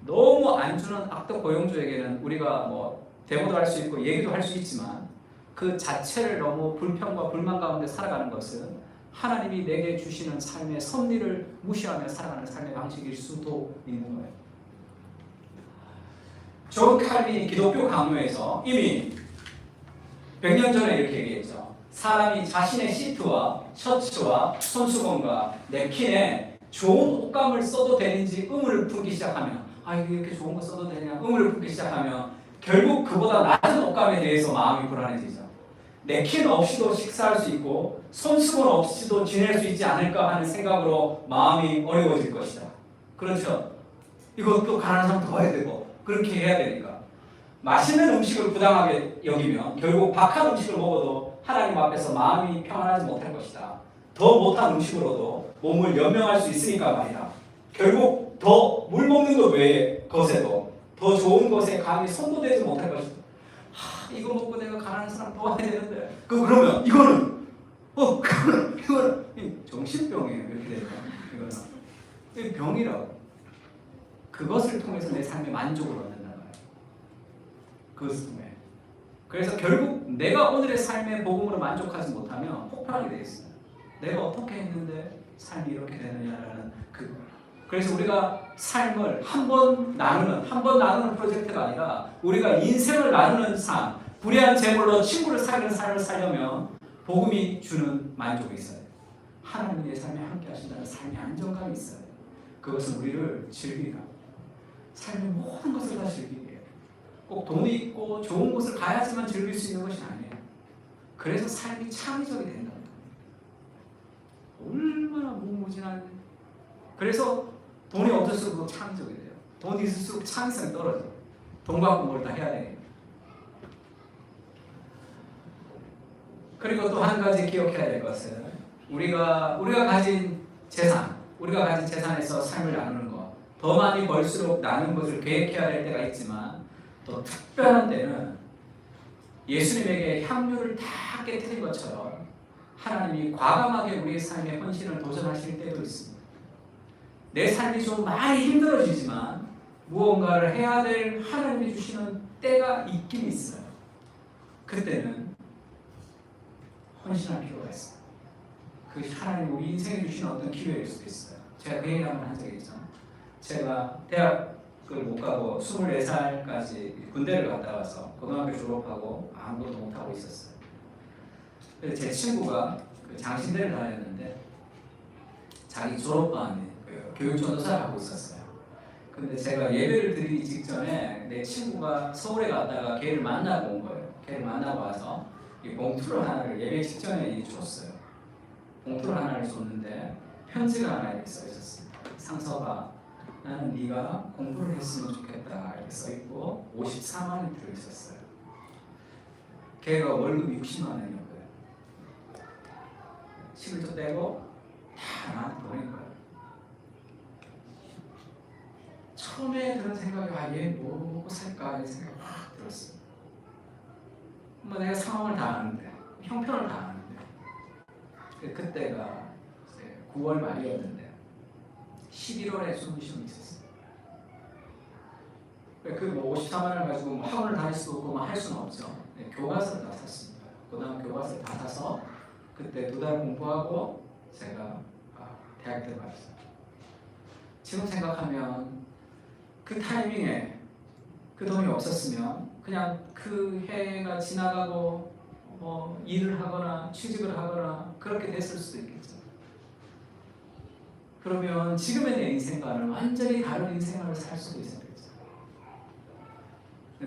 너무 안 주는 악덕 고용주에게는 우리가 뭐 대모도 할 수 있고 얘기도 할 수 있지만 그 자체를 너무 불평과 불만 가운데 살아가는 것은 하나님이 내게 주시는 삶의 섭리를 무시하며 살아가는 삶의 방식일 수도 있는 거예요. 존 칼빈이 기독교 강요에서 이미 100년 전에 이렇게 얘기했죠. 사람이 자신의 시트와 셔츠와 손수건과 냅킨에 좋은 옷감을 써도 되는지 의문을 품기 시작하면 이게 이렇게 좋은 거 써도 되냐 의문을 품기 시작하면 결국 그보다 낮은 옷감에 대해서 마음이 불안해지죠. 냅킨 없이도 식사할 수 있고 손수건 없이도 지낼 수 있지 않을까 하는 생각으로 마음이 어려워질 것이다. 그렇죠. 이것도 가난한 사람 더 해야 되고 그렇게 해야 되니까 맛있는 음식을 부당하게 여기면 결국 박한 음식을 먹어도 하나님 앞에서 마음이 평안하지 못할 것이다. 더 못한 음식으로도 몸을 연명할 수 있으니까 말이다. 결국 더 물 먹는 것 외에 것에도 더 좋은 것에 감히 손도 대지 못할 것이다. 이거 먹고 내가 가난한 사람 도와야 되는데 그러면 이거는 정신병이에요. 이렇게 되면 이거는 병이라고. 그것을 통해서 내 삶의 만족을 얻는다는 거예요. 그것을 통해. 그래서 결국 내가 오늘의 삶의 복음으로 만족하지 못하면 폭발하게 되어 있어요. 내가 어떻게 했는데 삶이 이렇게 되느냐라는 그래서 우리가 삶을 한 번 나누는 프로젝트가 아니라 우리가 인생을 나누는 삶, 불의한 재물로 친구를 사귀는 삶을 살려면 복음이 주는 만족이 있어요. 하나님이 내 삶에 함께 하신다는 삶의 안정감이 있어요. 그것은 우리를 즐기라. 삶의 모든 것을 다 즐기게 해요. 꼭 돈이 있고 좋은 곳을 가야지만 즐길 수 있는 것이 아니에요. 그래서 삶이 창의적이 된다는 거예요. 얼마나 무궁무진한. 그래서 돈이 없을수록 창의적이 돼요. 돈이 있을수록 창의성이 떨어져요. 돈 갖고 뭘 다 해야 돼요. 그리고 또 한 가지 기억해야 될 것은 우리가 가진 재산에서 삶을 나누는 것. 더 많이 벌수록 나누는 것을 계획해야 될 때가 있지만 또 특별한 때는 예수님에게 향유를 다 깨뜨린 것처럼 하나님이 과감하게 우리의 삶의 헌신을 도전하실 때도 있습니다. 내 삶이 좀 많이 힘들어지지만 무언가를 해야 될 하나님이 주시는 때가 있긴 있어요. 그때는 헌신할 필요가 있어요. 그 하나님 우리 인생에 주시는 어떤 기회일 수도 있어요. 제가 그 얘기 한번 한 적이 있죠. 제가 대학을 못 가고 24살까지 군대를 갔다 와서 고등학교 졸업하고 아무것도 못하고 있었어요. 그래서 제 친구가 장신대를 다녔는데 자기 졸업반에 교육전도사를 하고 있었어요. 근데 제가 예배를 드리기 직전에 내 친구가 서울에 갔다가 걔를 만나고 온 거예요. 걔를 만나고 와서 이 봉투를 하나를 예배 직전에 줬어요. 봉투를 하나를 줬는데 편지가 하나 이렇게 써 있었습니다. 상서가 나는 네가 공부를 했으면 좋겠다 이렇게 써 있고 54만 원이 들어 있었어요. 걔가 월급 60만 원이었고요. 11조 떼고 다 나한테 보낸 거예요. 처음에 그런 생각이 얘 뭐 먹고 살까 이런 생각이 확 들었어요. 뭐 내가 상황을 다 아는데 형편을 다 아는데 그때가 9월 말이었는데 11월에 숨을 쉬고 있었어요. 뭐 54만 원을 가지고 뭐 학원을 다닐 수도 없고 뭐 할 수는 없죠. 교과서를 다 샀습니다. 고등학교 교과서를 다 사서 그때 2달 공부하고 제가 대학 들어갔어요. 지금 생각하면 그 타이밍에 그 돈이 없었으면 그냥 그 해가 지나가고 일을 하거나 취직을 하거나 그렇게 됐을 수도 있겠죠. 그러면 지금의 내 인생과는 완전히 다른 인생을 살 수도 있었겠죠.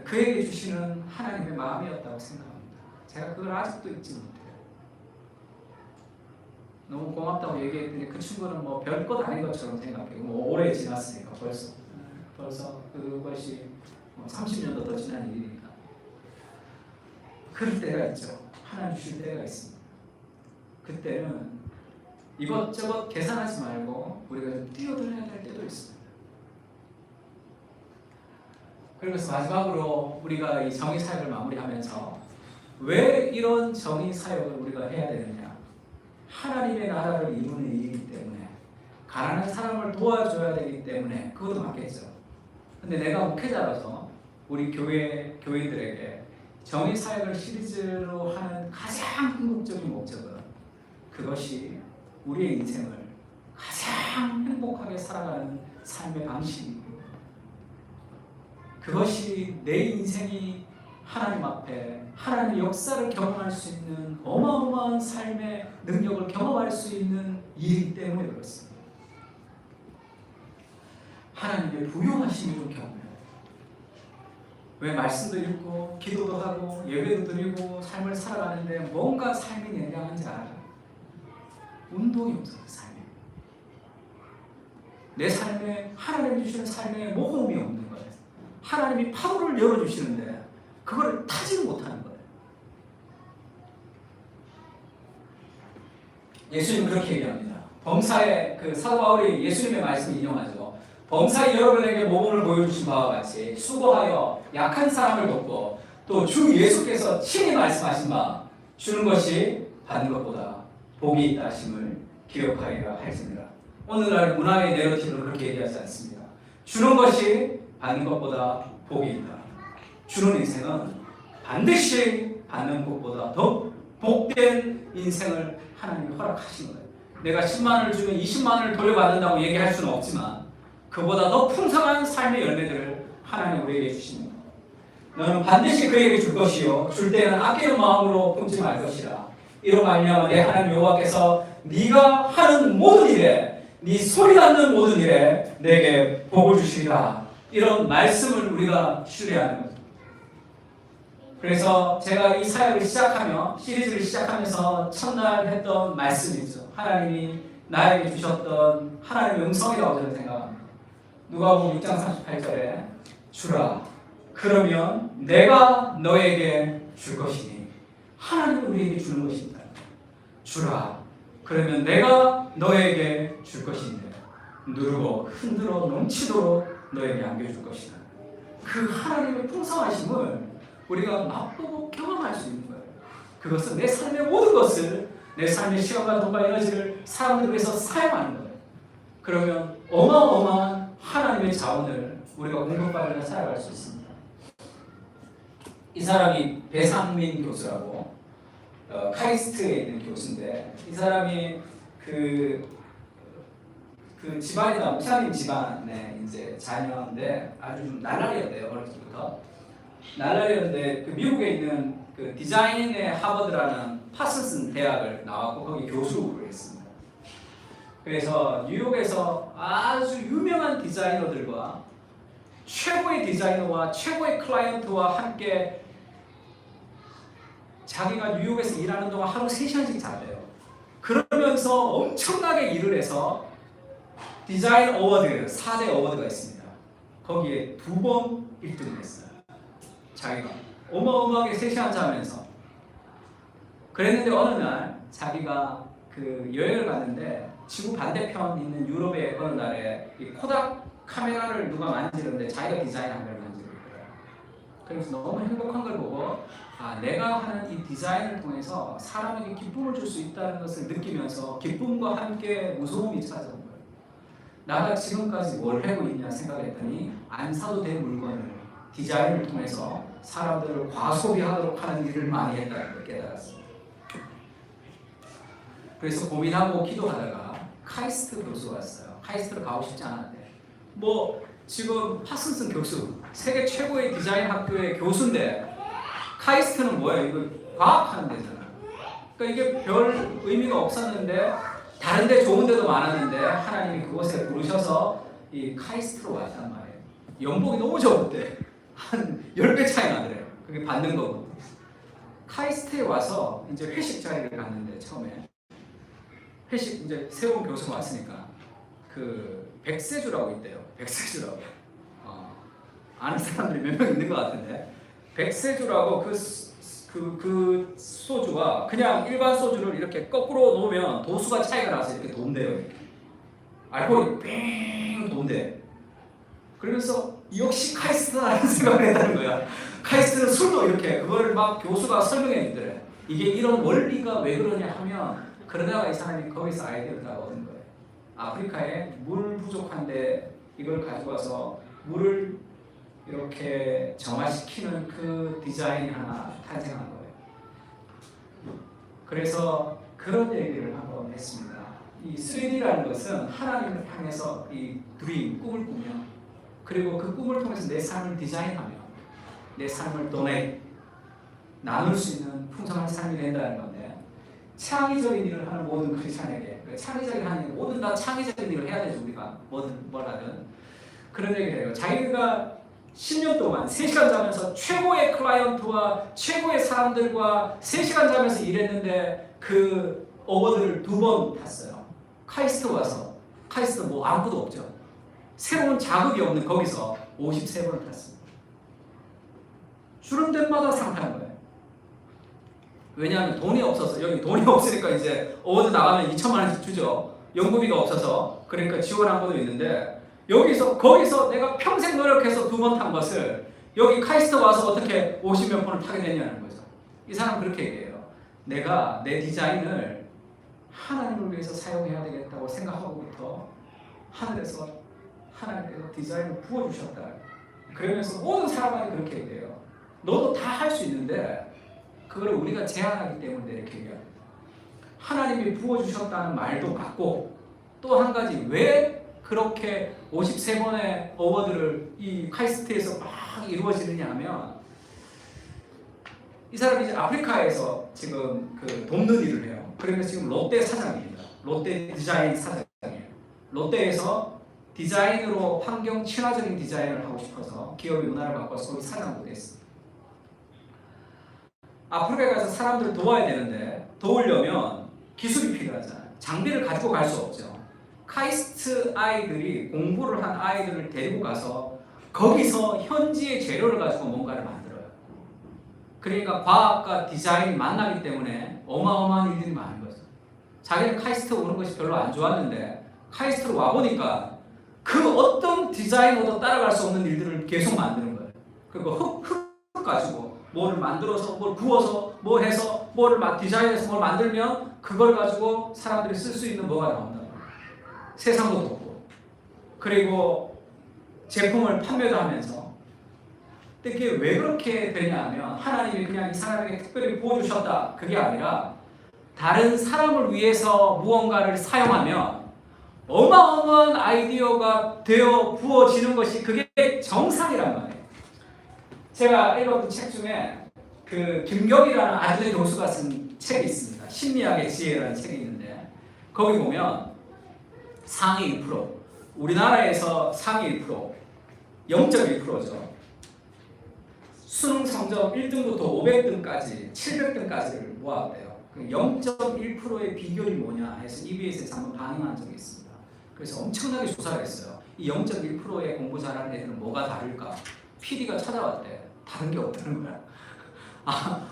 그에게 주시는 하나님의 마음이었다고 생각합니다. 제가 그걸 아직도 잊지 못해요. 너무 고맙다고 얘기했더니 그 친구는 뭐 별것 아닌 것처럼 생각해요. 뭐 오래 지났으니까 벌써 그것이 30년도 더 지난 일이니까. 그럴 때가 있죠. 하나님 주실 때가 있습니다. 그때는 이것저것 계산하지 말고 우리가 좀 뛰어들어야 될 때도 있습니다. 그래서 마지막으로 우리가 이 정의 사역을 마무리하면서 왜 이런 정의 사역을 우리가 해야 되느냐? 하나님의 나라를 이루는 일이기 때문에, 가난한 사람을 도와줘야 되기 때문에, 그것도 맞겠죠. 근데 내가 목회자라서 우리 교인들에게 정의 사역을 시리즈로 하는 가장 궁극적인 목적은 그것이 우리의 인생을 가장 행복하게 살아가는 삶의 방식이고, 그것이 내 인생이 하나님 앞에 하나님의 역사를 경험할 수 있는 어마어마한 삶의 능력을 경험할 수 있는 일이기 때문에 그렇습니다. 하나님의 부유하심을 좀 경험해요. 왜 말씀도 읽고 기도도 하고 예배도 드리고 삶을 살아가는데 뭔가 삶이 냉랭한지 알아요. 운동이 없어요. 삶에. 내 삶에 하나님이 주시는 삶에 모험이 없는 거예요. 하나님이 파도를 열어주시는데 그걸 타지는 못하는 거예요. 예수님 그렇게 얘기합니다. 범사에 사도 바울이 예수님의 말씀을 인용하죠. 범사에 여러분에게 모범을 보여주신 바와 같이 수고하여 약한 사람을 돕고 또 주 예수께서 친히 말씀하신 바 주는 것이 받는 것보다 복이 있다 하심을 기억하리라 할지니라. 오늘날 문화의 내러티브는 그렇게 얘기하지 않습니다. 주는 것이 받는 것보다 복이 있다. 주는 인생은 반드시 받는 것보다 더 복된 인생을 하나님이 허락하신 거예요. 내가 10만 원을 주면 20만 원을 돌려받는다고 얘기할 수는 없지만 그보다 더 풍성한 삶의 열매들을 하나님 우리에게 주십니다. 너는 반드시 그에게 줄 것이요 줄 때는 아끼는 마음으로 품지 말 것이라. 이로 말미암아 내 하나님 여호와께서 네가 하는 모든 일에 네 소리 낳는 모든 일에 내게 복을 주시리라. 이런 말씀을 우리가 신뢰하는 거죠. 그래서 제가 이 사역을 시작하며 시리즈를 시작하면서 첫날 했던 말씀이죠. 하나님이 나에게 주셨던 하나님의 음성이라고 저는 생각합니다. 누가복음 6장 38절에 주라 그러면 내가 너에게 줄 것이니, 하나님은 우리에게 주는 것입니다. 주라 그러면 내가 너에게 줄 것인데 누르고 흔들어 넘치도록 너에게 안겨줄 것이다. 그 하나님의 풍성하심을 우리가 맛보고 경험할 수 있는 거예요. 그것은 내 삶의 모든 것을, 내 삶의 시간과 돈과 에너지를 사람들을 위해서 사용하는 거예요. 그러면 어마어마한 하나님의 자원을 우리가 공급받으며 살아갈 수 있습니다. 이 사람이 배상민 교수라고 카이스트에 있는 교수인데, 이 사람이 그 집안이나 목사님 집안의 이제 자녀인데 아주 좀 날라리였대요. 어릴 때부터 날라리였는데 그 미국에 있는 그 디자인의 하버드라는 파슨슨 대학을 나왔고 거기 교수를 했습니다. 그래서 뉴욕에서 아주 유명한 디자이너들과 최고의 디자이너와 최고의 클라이언트와 함께 자기가 뉴욕에서 일하는 동안 하루 3시간씩 잤대요. 그러면서 엄청나게 일을 해서 디자인 어워드, 4대 어워드가 있습니다. 거기에 2번 1등을 했어요. 자기가 어마어마하게 3시간 자면서. 그랬는데 어느 날 자기가 그 여행을 갔는데 지구 반대편 있는 유럽의 어느 날에 이 코닥 카메라를 누가 만지는데 자기가 디자인한 걸 만지고 있더라고요. 그래서 너무 행복한 걸 보고 내가 하는 이 디자인을 통해서 사람에게 기쁨을 줄 수 있다는 것을 느끼면서 기쁨과 함께 무서움이 찾아온 거예요. 나가 지금까지 뭘 하고 있냐 생각했더니 안 사도 될 물건을 디자인을 통해서 사람들을 과소비하도록 하는 일을 많이 했다는 걸 깨달았습니다. 그래서 고민하고 기도하다가 카이스트 교수가 왔어요. 카이스트를 가고 싶지 않았대. 지금 파슨슨 교수, 세계 최고의 디자인 학교의 교수인데 카이스트는 뭐예요? 이거 과학하는 데잖아. 그러니까 이게 별 의미가 없었는데 다른 데 좋은 데도 많았는데 하나님이 그곳에 부르셔서 이 카이스트로 왔단 말이에요. 연봉이 너무 적었대. 한 10배 차이 나더래요. 그게 받는 거고. 카이스트에 와서 이제 회식 자리를 갔는데 처음에 회식 이제 새로운 교수가 왔으니까 그 백세주라고 있대요. 백세주라고. 아는 사람들이 몇 명 있는 것 같은데 백세주라고 그 소주가 그냥 일반 소주를 이렇게 거꾸로 놓으면 도수가 차이가 나서 이렇게 돈대요. 알코올이 뺑 돈대. 그러면서 역시 카이스트라는 생각을 했다는 거야. 카이스트는 술도 이렇게 그걸 막 교수가 설명해 주더래. 이게 이런 원리가 왜 그러냐 하면 그러다가 이 사람이 거기서 아이디어를 다 얻은 거예요. 아프리카에 물 부족한데 이걸 가지고 와서 물을 이렇게 정화시키는 그 디자인이 하나 탄생한 거예요. 그래서 그런 얘기를 한번 했습니다. 이 3D라는 것은 하나님을 향해서 이 드림, 꿈을 꾸며 그리고 그 꿈을 통해서 내 삶을 디자인하며 내 삶을 도내 나눌 수 있는 풍성한 삶이 된다는 건데 창의적인 일을 하는 모든 크리스찬에게 창의적인 하는 일, 모든 다 창의적인 일을 해야 되죠. 우리가 뭐든 뭘 하든 그런 얘기를 해요. 자기가 10년 동안 3시간 자면서 최고의 클라이언트와 최고의 사람들과 3시간 자면서 일했는데 그 어워드를 2번 탔어요. 카이스트 와서 카이스트 뭐 아무것도 없죠. 새로운 자극이 없는 거기서 53번을 탔습니다. 주는 데마다 상 타는 거예요. 왜냐하면 돈이 없어서 여기 돈이 없으니까 이제 어워드 나가면 2천만 원씩 주죠. 연구비가 없어서 그러니까 지원한 것도 있는데 여기서 거기서 내가 평생 노력해서 2번 탄 것을 여기 카이스트 와서 어떻게 50몇 번을 타게 됐냐는 거죠. 이 사람 그렇게 얘기해요. 내가 내 디자인을 하나님을 위해서 사용해야 되겠다고 생각하고부터 하늘에서 하나님께서 디자인을 부어주셨다. 그러면서 모든 사람들이 그렇게 얘기해요. 너도 다 할 수 있는데 그걸 우리가 제한하기 때문에 이렇게 얘기합니다. 하나님이 부어주셨다는 말도 맞고 또 한 가지 왜 그렇게 53번의 어워드를 이 카이스트에서 막 이루어지느냐 하면 이 사람이 이제 아프리카에서 지금 그 돕는 일을 해요. 그러니까 지금 롯데 사장입니다. 롯데 디자인 사장이에요. 롯데에서 디자인으로 환경 친화적인 디자인을 하고 싶어서 기업이 문화를 바꿔서 거기 사장도 됐습니다. 아프리카에 가서 사람들을 도와야 되는데 도우려면 기술이 필요하잖아요. 장비를 가지고 갈 수 없죠. 카이스트 아이들이 공부를 한 아이들을 데리고 가서 거기서 현지의 재료를 가지고 뭔가를 만들어요. 그러니까 과학과 디자인이 만나기 때문에 어마어마한 일들이 많은 거죠. 자기는 카이스트 오는 것이 별로 안 좋았는데 카이스트로 와보니까 그 어떤 디자이너도 따라갈 수 없는 일들을 계속 만드는 거예요. 그리고 흙 가지고 뭐를 만들어서 뭘 구워서 뭐 해서 뭐를 디자인해서 뭘 만들면 그걸 가지고 사람들이 쓸 수 있는 뭐가 나온다. 세상도 돕고 그리고 제품을 판매도 하면서 근데 그게 왜 그렇게 되냐 하면 하나님이 그냥 이 사람에게 특별히 부어주셨다 그게 아니라 다른 사람을 위해서 무언가를 사용하면 어마어마한 아이디어가 되어 부어지는 것이 그게 정상이란 말이에요. 제가 읽었던 책 중에 그 김경이라는 아주대 교수가 쓴 책이 있습니다. 심리학의 지혜라는 책이 있는데 거기 보면 상위 1%, 우리나라에서 상위 1%, 0.1%죠. 수능 성적 1등부터 500등까지, 700등까지를 모았대요. 0.1%의 비결이 뭐냐 해서 EBS에서 한번 반응한 적이 있습니다. 그래서 엄청나게 조사를 했어요. 이 0.1%의 공부 잘하는 애들은 뭐가 다를까? PD가 찾아왔대. 다른 게 없다는 거야.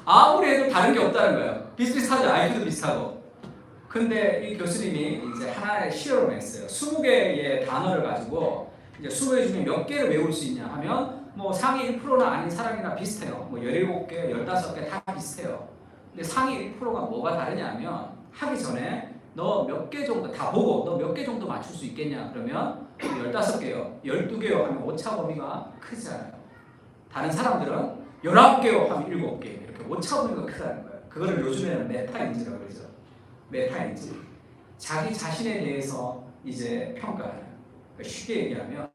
아무리 해도 다른 게 없다는 거예요. 비슷비슷하죠. IQ도 비슷하고. 근데 이 교수님이 이제 하나의 시험을 했어요. 20개의 단어를 가지고 이제 20개 중에 몇 개를 외울 수 있냐 하면 뭐 상위 1%나 아닌 사람이나 비슷해요. 뭐 17개, 15개 다 비슷해요. 근데 상위 1%가 뭐가 다르냐면 하기 전에 너 몇 개 정도 다 보고 너 몇 개 정도 맞출 수 있겠냐 그러면 15개요, 12개요 하면 오차 범위가 크잖아요. 다른 사람들은 19개요 하면 7개 이렇게 오차 범위가 크다는 거예요. 그거를 요즘에는 메타인지라고 그러죠. 메타인지. 자기 자신에 대해서 이제 평가하는. 그러니까 쉽게 얘기하면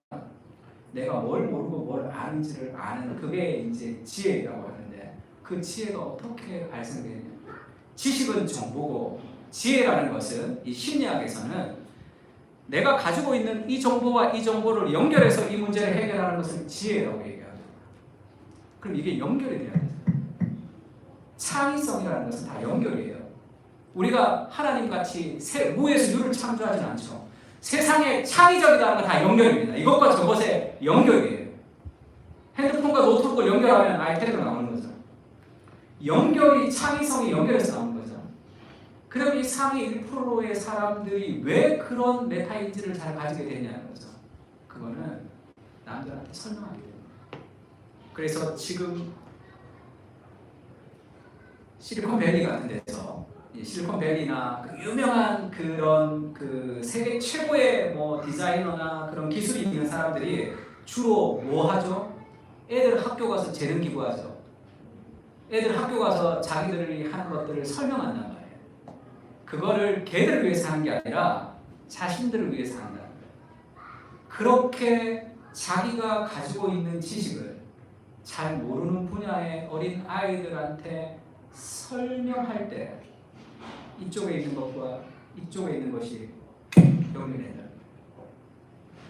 내가 뭘 모르고 뭘 아는지를 아는 그게 이제 지혜라고 하는데 그 지혜가 어떻게 발생되느냐. 지식은 정보고 지혜라는 것은 이 심리학에서는 내가 가지고 있는 이 정보와 이 정보를 연결해서 이 문제를 해결하는 것을 지혜라고 얘기합니다. 그럼 이게 연결이 돼야 돼요. 창의성이라는 것은 다 연결이에요. 우리가 하나님같이 무에서 유를 창조하진 않죠. 세상에 창의적이라는 건 다 연결입니다. 이것과 저것의 연결이에요. 핸드폰과 노트북을 연결하면 아이패드가 나오는 거죠. 연결이 창의성이 연결해서 나오는 거죠. 그럼 이 상위 1%의 사람들이 왜 그런 메타인지를 잘 가지게 되냐는 거죠. 그거는 남들한테 설명하게 돼요. 그래서 지금 실리콘밸리 같은 데서 실리콘밸리나 그 유명한 그런 그 세계 최고의 뭐 디자이너나 그런 기술이 있는 사람들이 주로 뭐 하죠? 애들 학교 가서 재능 기부하죠. 애들 학교 가서 자기들이 하는 것들을 설명한단 말이에요. 그거를 걔들을 위해서 하는 게 아니라 자신들을 위해서 한다. 그렇게 자기가 가지고 있는 지식을 잘 모르는 분야의 어린 아이들한테 설명할 때 이쪽에 있는 것과 이쪽에 있는 것이 연결된다.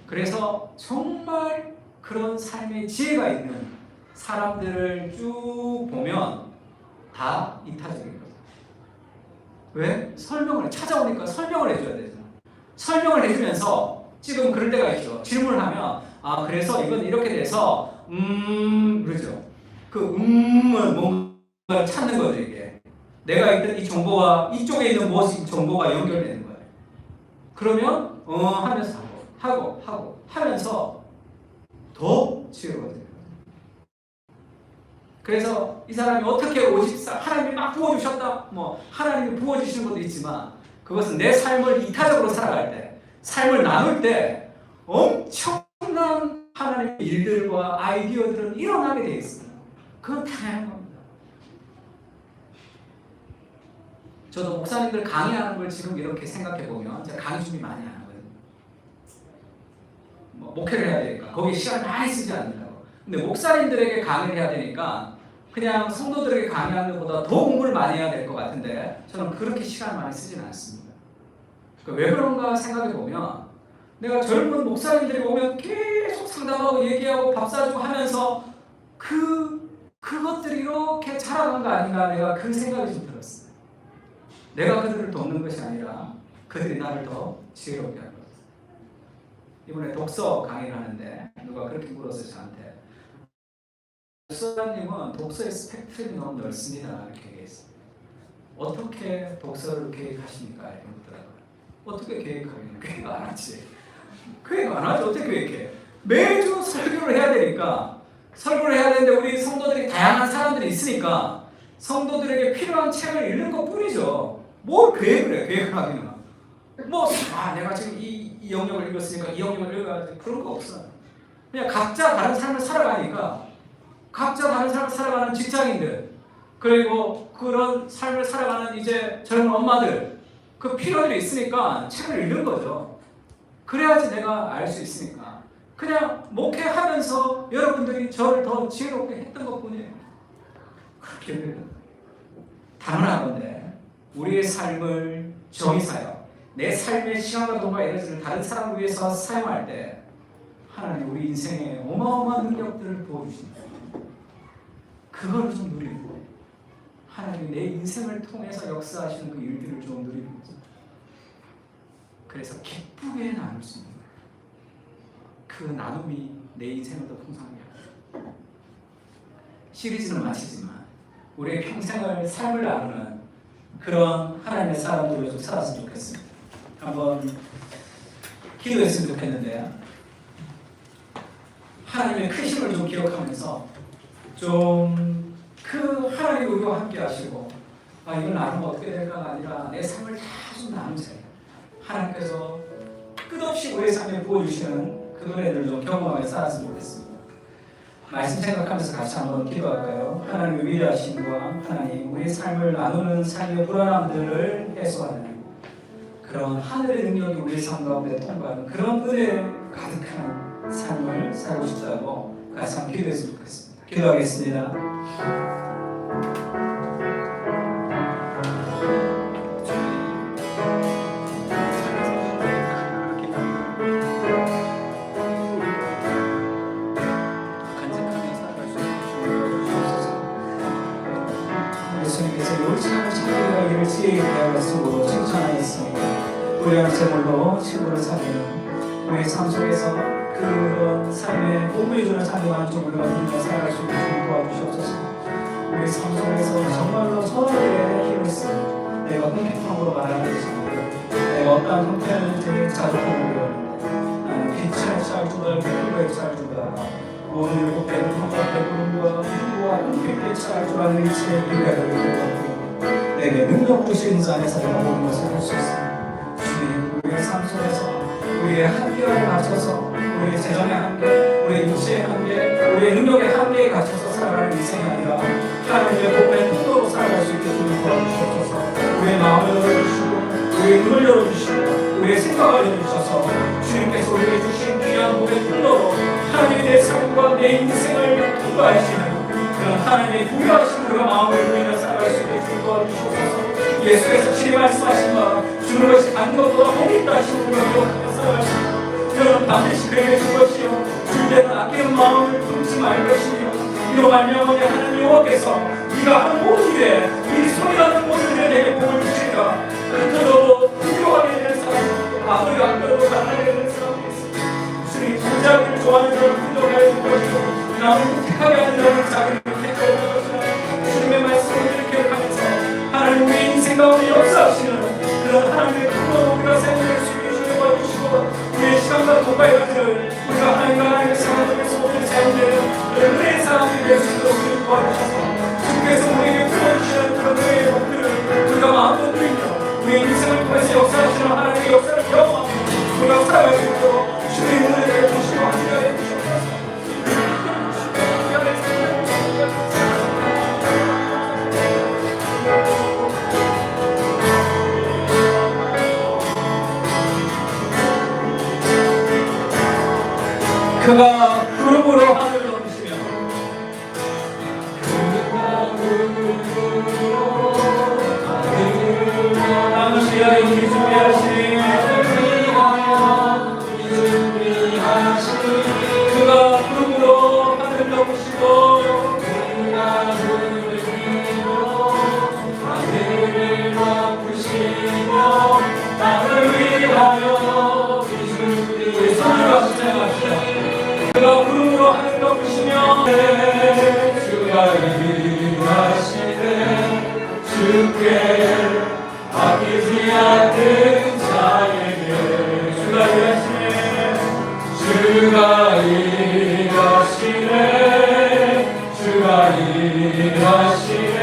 그래서 정말 그런 삶의 지혜가 있는 사람들을 쭉 보면 다 이타적인 거죠. 왜? 설명을 찾아오니까 설명을 해줘야 되잖아. 설명을 해주면서 지금 그럴 때가 있죠. 질문을 하면 그래서 이건 이렇게 돼서 그러죠. 그 은 뭔가 찾는 거죠. 이게 내가 있던 이 정보와 이쪽에 있는 무엇이 정보가 연결되는 거예요. 그러면 하면서 하고 하면서 더 지혜로워져요. 그래서 이 사람이 어떻게 하나님이 막 부어주셨다, 뭐 하나님이 부어주시는 것도 있지만 그것은 내 삶을 이타적으로 살아갈 때, 삶을 나눌 때 엄청난 하나님의 일들과 아이디어들은 일어나게 되어 있습니다. 그건 다양한 겁니다. 저도 목사님들 강의하는 걸 지금 이렇게 생각해 보면 제가 강의 준비 많이 안 하거든요. 뭐 목회를 해야 되니까 거기에 시간 많이 쓰지 않는다고. 근데 목사님들에게 강의를 해야 되니까 그냥 성도들에게 강의하는 것보다 더 공부를 많이 해야 될 것 같은데 저는 그렇게 시간 많이 쓰지는 않습니다. 왜 그런가 생각해 보면 내가 젊은 목사님들이 오면 계속 상담하고 얘기하고 밥 사주고 하면서 그것들이 이렇게 자라간 거 아닌가, 내가 그 생각이 좀 들었어요. 내가 그들을 돕는 것이 아니라 그들이 나를 더 지혜롭게 하는 거예요. 이번에 독서 강의를 하는데 누가 그렇게 물었어요, 저한테. 목사님은 독서의 스펙트럼이 너무 넓습니다, 이렇게 얘기했어요. 어떻게 독서를 계획하십니까? 이렇게 묻더라고요. 어떻게 계획하겠냐? 계획 안 하지. 계획 안 하지. 어떻게 계획해? 매주 설교를 해야 되니까, 설교를 해야 되는데 우리 성도들이 다양한 사람들이 있으니까 성도들에게 필요한 책을 읽는 것 뿐이죠. 뭘 계획을 해? 계획을 하기는. 내가 지금 이 영역을 읽었으니까 이 영역을 읽어야지. 그런 거 없어요. 그냥 각자 다른 삶을 살아가니까 각자 다른 삶을 살아가는 직장인들, 그리고 그런 삶을 살아가는 이제 젊은 엄마들, 그 필요들이 있으니까 책을 읽는 거죠. 그래야지 내가 알 수 있으니까. 그냥 목회하면서 여러분들이 저를 더 지혜롭게 했던 것뿐이에요. 그렇게 당연한 건데 우리의 삶을 정의사역, 내 삶의 시간과 돈과 에너지를 다른 사람을 위해서 사용할 때 하나님 우리 인생에 어마어마한 능력들을 부어주십니다. 그걸 좀 누리는 거예요. 하나님이 내 인생을 통해서 역사하시는 그 일들을 좀 누리는 거죠. 그래서 기쁘게 나눌 수 있는 거예요. 그 나눔이 내 인생을 더 풍성하게 합니다. 시리즈는 마치지만 우리의 평생을 삶을 나누는 그런 하나님의 사람들로 좀 살았으면 좋겠습니다. 한번 기도했으면 좋겠는데요. 하나님의 크심을 좀 기억하면서 좀 그 하나님의 의도와 함께 하시고 이걸 나누면 어떻게 될까가 아니라 내 삶을 다 좀 나누세요. 하나님께서 끝없이 우리의 삶에 부어주시는 그 노래를 좀 경험하며 살았으면 좋겠습니다. 말씀 생각하면서 같이 한번 기도할까요? 하나님의 위대하심과 하나님 우리의 삶을 나누는 삶의 불안함들을 해소하는 그런 하늘의 능력이 우리의 삶 가운데 통과하는 그런 은혜에 가득한 삶을 살고 싶다고 같이 한번 기도했으면 좋겠습니다. 기도하겠습니다. 지혜에 대하여 속으로 칭찬하였습니다. 우리의 제물로 친구를 사귀는 우리의 삶 속에서 그런 삶에 도움을 주는 삶의 만족을 누리며 살아갈 수 있도록 도와주시옵소서. 우리 삶 속에서 정말로 서로에게 힘을 쓰고 내가 공평함으로 말하는 것입니다. 내가 어떠한 형태는 되게 자족함을 배웠는데 나는 빛을 찰주가 기쁨의 찰주가 오늘 곧 배고픔과 배부름과 힘과 함께 찰주라는 이치의 인가를 들고 내게 능력 주신 자 안에서 내가 모든 것을 할 수 있습니다. 주님, 우리의 삶 속에서 우리의 한계에 갇혀서 우리의 재정의 한계, 우리의 육체의 한계, 우리의 능력의 한계에 갇혀서 살아가는 인생이 아니라 하나님의 복음의 통로로 살아갈 수 있게 주님 도와주셔서 우리의 마음을 열어주시고 우리의 눈을 열어주시고 우리의 생각을 열어주셔서 주님께서 우리에게 주신 귀한 복의 통로로 하나님의 내 삶과 내 인생을 통과하시는 그런 하나님의 부여하신 그런 마음을 누리며 살아갈 수 있게 주님 도와주셔서 예수께서 친히 말씀하신 바 주는 것이 받는 것보다 복이 있다 하시는 그런 기억하며 살아갈 수 있게 너는 반드시 그에게 줄 것이요 줄 때는 아끼는 마음을 품지 말 것이며 이로 말미암아 하나님 여호와께서 네가 하는 모든 일에 이 소리나는 모든 일에 내게 복을 주시리라. 그토록 부유하게 되는 사람 아무리 안 그래도 가난하게 되는 사람이 있습니다. 주님 부자기를 좋아하는 사람을 부족하게 줄 것이고 남을 택하게 하는 사람을 자기를 택하게 줄 것이라. 주님의 말씀을 기억하면서 하나님 우리 인생 가운데 역사하시는 그런 하나님의 풍요로 우리가 생명을 주님 도와주시고 우리의 시간과 공간의 것들을 우리가 하나님과 하나님의 생활에서 모든 사람들은 은혜의 사람들이 될 수 있도록 우리를 도와주셔서 주께서 우리에게 풀어주시는 그런 은혜의 복들을 우리가 마음껏 누리며 우리의 인생을 통해서 역사하시는 하나님의 역사를 경험하며 우리가 살아갈 수 있도록 주님의 은혜를 주시고 함께하여 주시옵소서. 그가 구름으로 하늘을 덮으시며 남은 위하여 우리 준비하시니 그가 구름으로 하늘을 덮으시고 나를 위하여 우리 손을 같이 생각합시다. 그가 구름으로 하늘 덮으시며 주가 일하시네 주께 아끼지 않는 자에게 주가 일하시네 주가 일하시네 주가 일하시네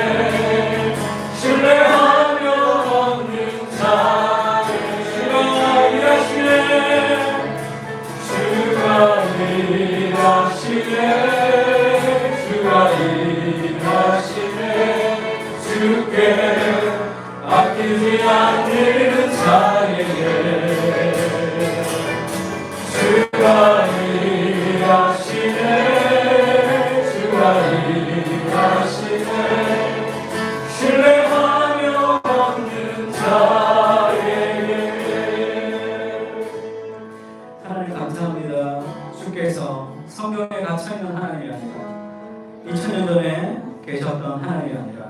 신뢰하며 얻는 자에게 주가 일하시네 주가 일하시네 주가 일하시네 주께 아끼지 않는 자에게 주가 일하시네 주가 일하시네 신뢰하며 얻는 자에게. 하나님 감사합니다. 주께서 성경에 갇혀있는 하나님이 아니라 2000년 전에 계셨던 하나님이 아니라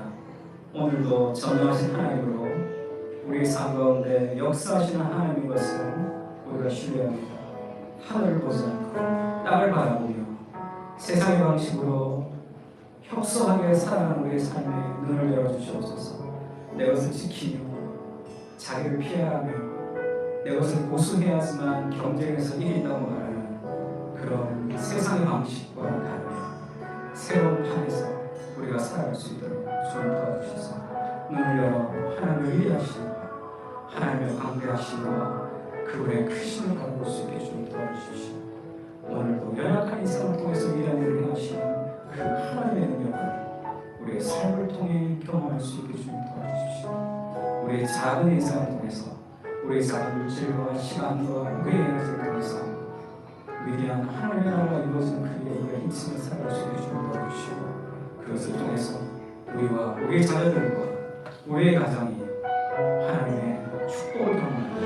오늘도 전능하신 하나님으로 우리 삶 가운데 역사하시는 하나님인 것을 우리가 신뢰합니다. 하늘을 보지 않고 땅을 바라보며 세상의 방식으로 협소하게 살아가는 우리의 삶에 눈을 열어주시옵소서. 내 것을 지키며 자기를 피해가며 내 것을 고수해야지만 경쟁에서 이긴다고 말하는 그런 세상의 방식과 다른 새로운 판에서 우리가 살아갈 수 있도록 주님 도와주셔서 눈을 열어 하나님을 위하시는 하나님을 광대하시는 그분의 크심을 바라볼 수 있게 주님 도와주시고 오늘도 연약한 인생을 통해서 위대한 일을 행하시는 그 하나님의 능력을 우리의 삶을 통해 경험할 수 있게 주님 도와주시고 우리의 작은 인생을 통해서 우리의 작은 물질과 시간과 우리의 에너지를 통해서 위대한 하나님의 나라가 이루어지는 그 일에 우리가 힘쓰며 살아갈 수 있게 주님 도와주시고 그것을 통해서 우리와 우리의 자녀들과 우리의 가정이 하나님의 축복을 경험하는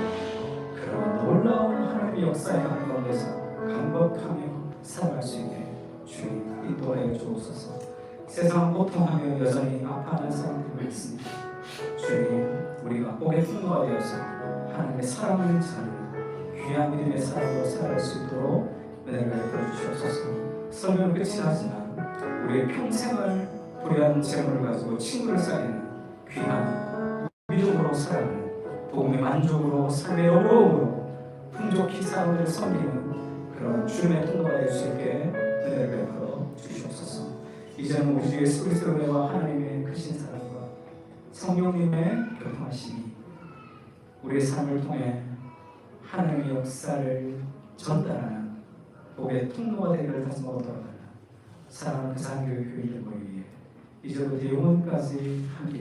그런 놀라운 하나님의 역사의 가운데서 감격하며 살아갈 수 있게 주님 인도하여 주옵소서. 세상 고통하며 여전히 아파하는 사람들이 있습니다. 주님 우리가 복의 풍부가 되어서 하나님의 사랑하는 자녀 귀한 믿음의 사랑으로 살아갈 수 있도록 은혜를 베풀어 주시옵소서. 설교는 끝이 나지만 우리의 평생을 불의한 재물을 가지고 친구를 쌓이는 귀한 믿음으로 살아가는 복음의 만족으로 삶의 어려움으로 풍족히 사람들을 섬기는 그 그런 주님의 통로가 될 수 있게 은혜를 베풀어 주시옵소서. 이제는 우리 주 예수 그리스도의 은혜와 하나님의 크신 사랑과 성령님의 교통하심이 우리의 삶을 통해 하나님의 역사를 전달하는 복의 통로가 되기를 다시 한번 돌아가는 사랑하는 그 사랑교회 교인들 모이기에 이제부터 영원까지 함께